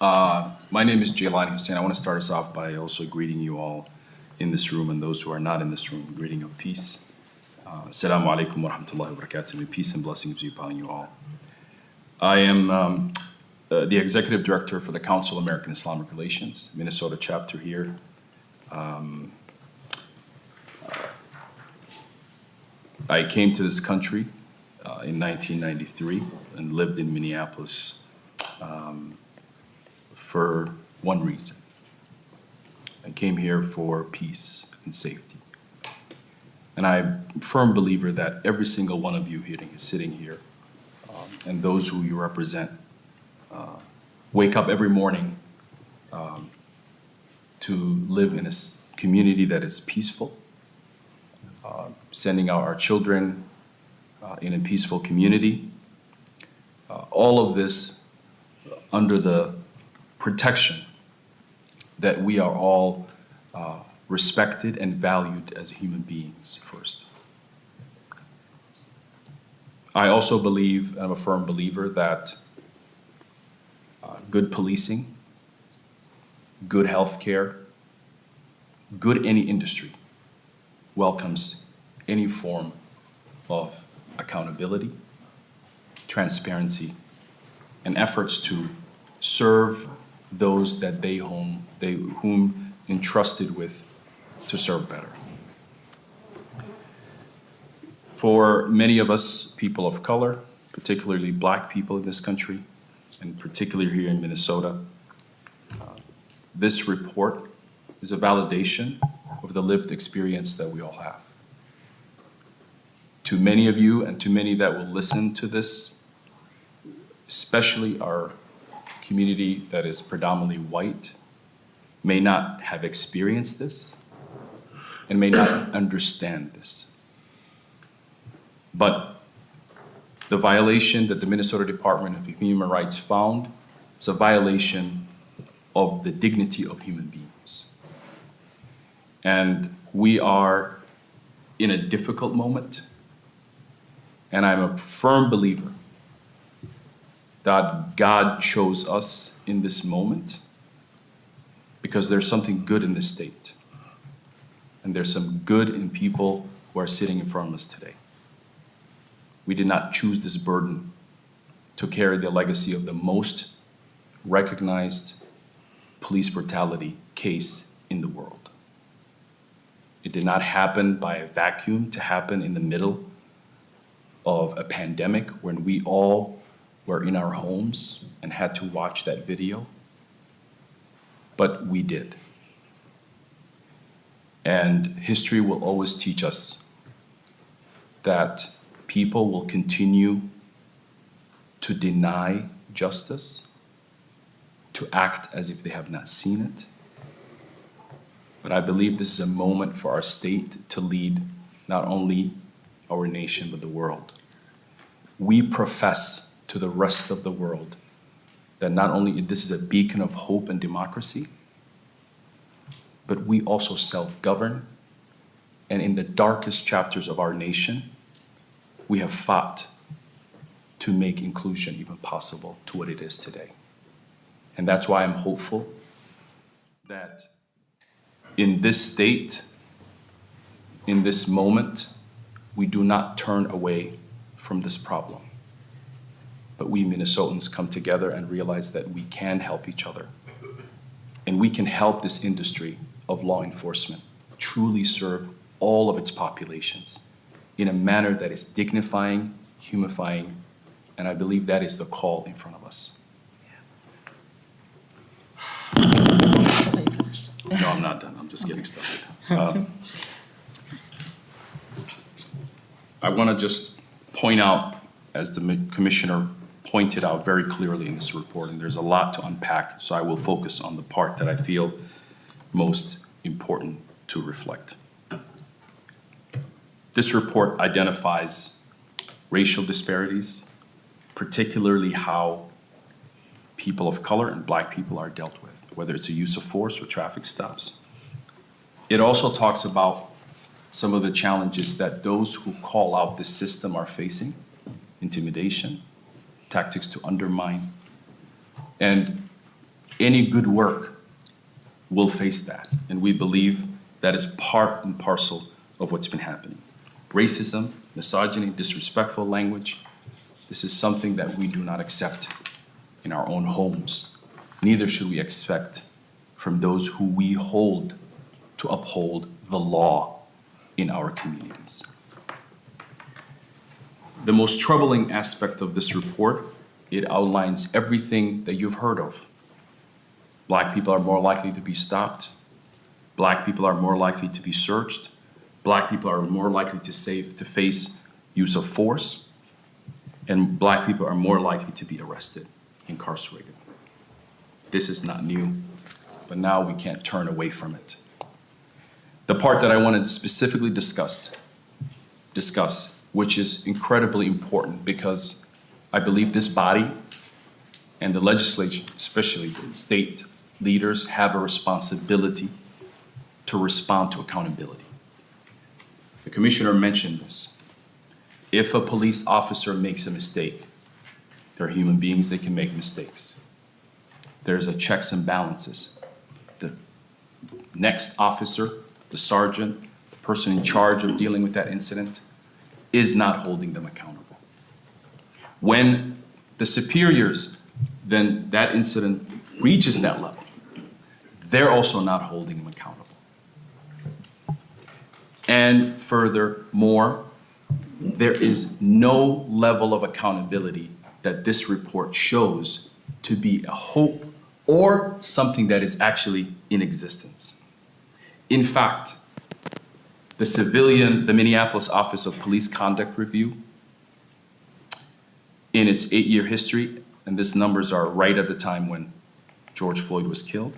My name is Jaylani Hussein. I want to start us off by also greeting you all in this room and those who are not in this room, greeting of peace. Assalamu alaikum wa rahmatullahi wa barakatuh. May peace and blessings be upon you all. I am the Executive Director for the Council of American Islamic Relations, Minnesota chapter here. I came to this country in 1993 and lived in Minneapolis for one reason. I came here for peace and safety. And I'm a firm believer that every single one of you sitting here and those who you represent wake up every morning to live in a community that is peaceful, sending out our children in a peaceful community. All of this under the protection that we are all respected and valued as human beings first. I also believe, and I'm a firm believer, that good policing, good healthcare, good any industry welcomes any form of accountability, transparency, and efforts to serve those that whom entrusted with to serve better. For many of us, people of color, particularly Black people in this country, and particularly here in Minnesota, this report is a validation of the lived experience that we all have. To many of you and to many that will listen to this, especially our community that is predominantly white, may not have experienced this and may not understand this. But the violation that the Minnesota Department of Human Rights found is a violation of the dignity of human beings. And we are in a difficult moment, and I'm a firm believer that God chose us in this moment because there's something good in this state. And there's some good in people who are sitting in front of us today. We did not choose this burden to carry the legacy of the most recognized police brutality case in the world. It did not happen by a vacuum to happen in the middle of a pandemic when we all were in our homes and had to watch that video, but we did. And history will always teach us that people will continue to deny justice, to act as if they have not seen it. But I believe this is a moment for our state to lead not only our nation, but the world. We profess to the rest of the world that not only this is a beacon of hope and democracy, but we also self-govern. And in the darkest chapters of our nation, we have fought to make inclusion even possible to what it is today. And that's why I'm hopeful that in this state, in this moment, we do not turn away from this problem. But we Minnesotans come together and realize that we can help each other. And we can help this industry of law enforcement truly serve all of its populations in a manner that is dignifying, humifying, and I believe that is the call in front of us. No, I'm not done. I'm just getting started. I want to just point out, as the commissioner pointed out very clearly in this report, and there's a lot to unpack, so I will focus on the part that I feel most important to reflect. This report identifies racial disparities, particularly how people of color and Black people are dealt with, whether it's a use of force or traffic stops. It also talks about some of the challenges that those who call out this system are facing: intimidation, tactics to undermine. And Any good work will face that, and we believe that is part and parcel of what's been happening. Racism, misogyny, disrespectful language, this is something that we do not accept in our own homes. Neither should we expect from those who we hold to uphold the law in our communities. The most troubling aspect of this report, it outlines everything that you've heard of. Black people are more likely to be stopped. Black people are more likely to be searched. Black people are more likely to face use of force. And Black people are more likely to be arrested, incarcerated. This is not new, but now we can't turn away from it. The part that I wanted to specifically discuss, which is incredibly important because I believe this body and the legislature, especially the state leaders, have a responsibility to respond to accountability. The commissioner mentioned this. If a police officer makes a mistake, they're human beings, they can make mistakes. There's a checks and balances. The next officer, the sergeant, the person in charge of dealing with that incident is not holding them accountable. When the superiors, then that incident reaches that level, they're also not holding them accountable. And furthermore, there is no level of accountability that this report shows to be a hope or something that is actually in existence. In fact, the Minneapolis Office of Police Conduct Review, in its 8-year history, and these numbers are right at the time when George Floyd was killed,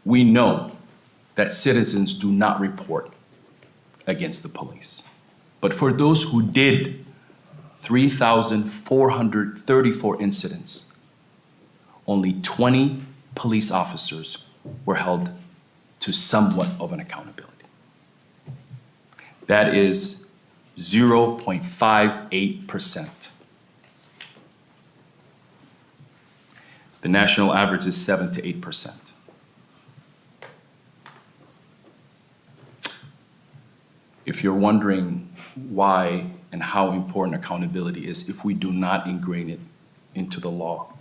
we know that citizens do not report against the police. But for those who did, 3,434 incidents, only 20 police officers were held to somewhat of an accountability. That is 0.58%. The national average is 7 to 8%. If you're wondering why and how important accountability is, if we do not ingrain it into the law,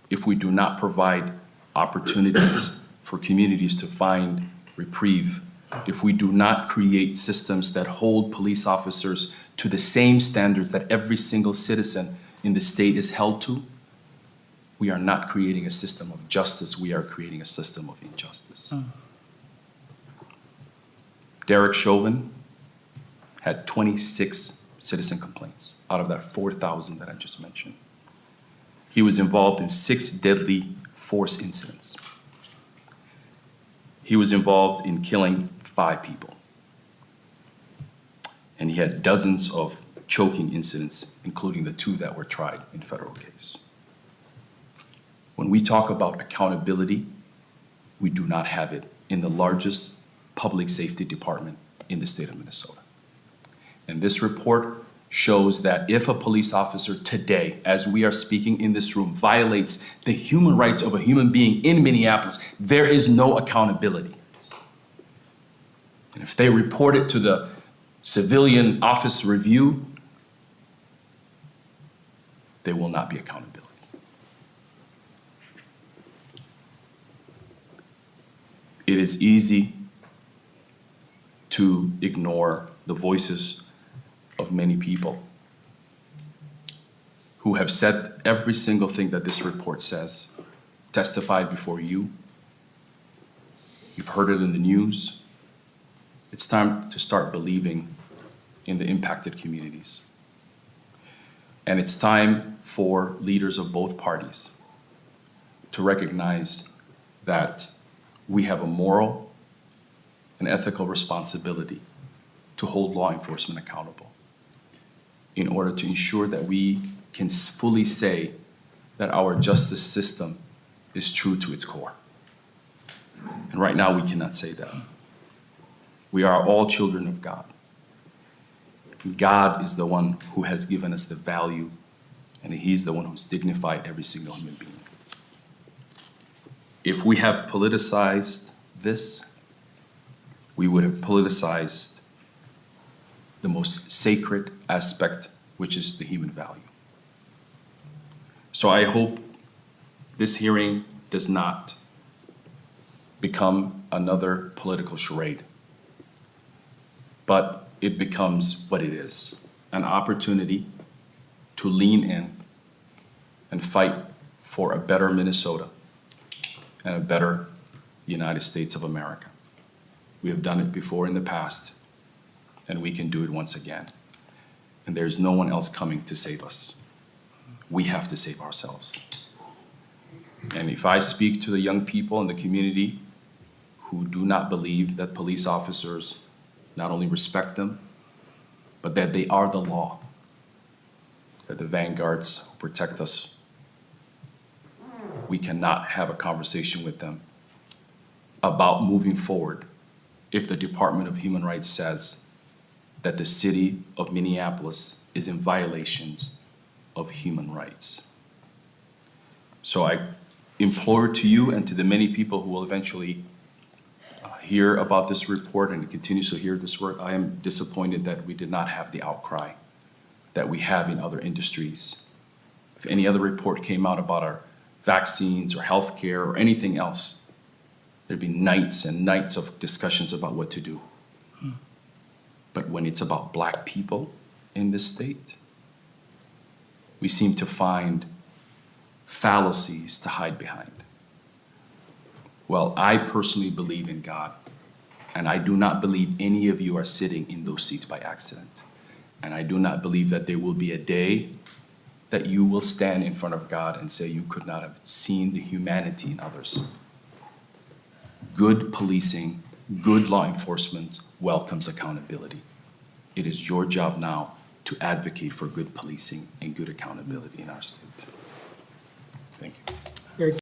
if we do not provide opportunities for communities to find reprieve, if we do not create systems that hold police officers to the same standards that every single citizen in the state is held to, we are not creating a system of justice, we are creating a system of injustice. Derek Chauvin had 26 citizen complaints out of that 4,000 that I just mentioned. He was involved in 6 deadly force incidents. He was involved in killing 5 people. And he had dozens of choking incidents, including the 2 that were tried in federal case. When we talk about accountability, we do not have it in the largest public safety department in the state of Minnesota. And this report shows that if a police officer today, as we are speaking in this room, violates the human rights of a human being in Minneapolis, there is no accountability. And if they report it to the civilian office review, there will not be accountability. It is easy to ignore the voices of many people who have said every single thing that this report says, testified before you. You've heard it in the news. It's time to start believing in the impacted communities. And it's time for leaders of both parties to recognize that we have a moral and ethical responsibility to hold law enforcement accountable in order to ensure that we can fully say that our justice system is true to its core. And right now we cannot say that. We are all children of God. God is the one who has given us the value, and He's the one who's dignified every single human being. If we have politicized this, we would have politicized the most sacred aspect, which is the human value. So I hope this hearing does not become another political charade, but it becomes what it is, an opportunity to lean in and fight for a better Minnesota and a better United States of America. We have done it before in the past, and we can do it once again. And there's no one else coming to save us. We have to save ourselves. And if I speak to the young people in the community who do not believe that police officers not only respect them, but that they are the law, that the vanguards who protect us, we cannot have a conversation with them about moving forward if the Department of Human Rights says that the city of Minneapolis is in violations of human rights. So I implore to you and to the many people who will eventually hear about this report and continue to hear this work, I am disappointed that we did not have the outcry that we have in other industries. If any other report came out about our vaccines or healthcare or anything else, there'd be nights and nights of discussions about what to do. But when it's about Black people in this state, we seem to find fallacies to hide behind. Well, I personally believe in God, and I do not believe any of you are sitting in those seats by accident. And I do not believe that there will be a day that you will stand in front of God and say you could not have seen the humanity in others. Good policing, good law enforcement welcomes accountability. It is your job now to advocate for good policing and good accountability in our state. Thank you.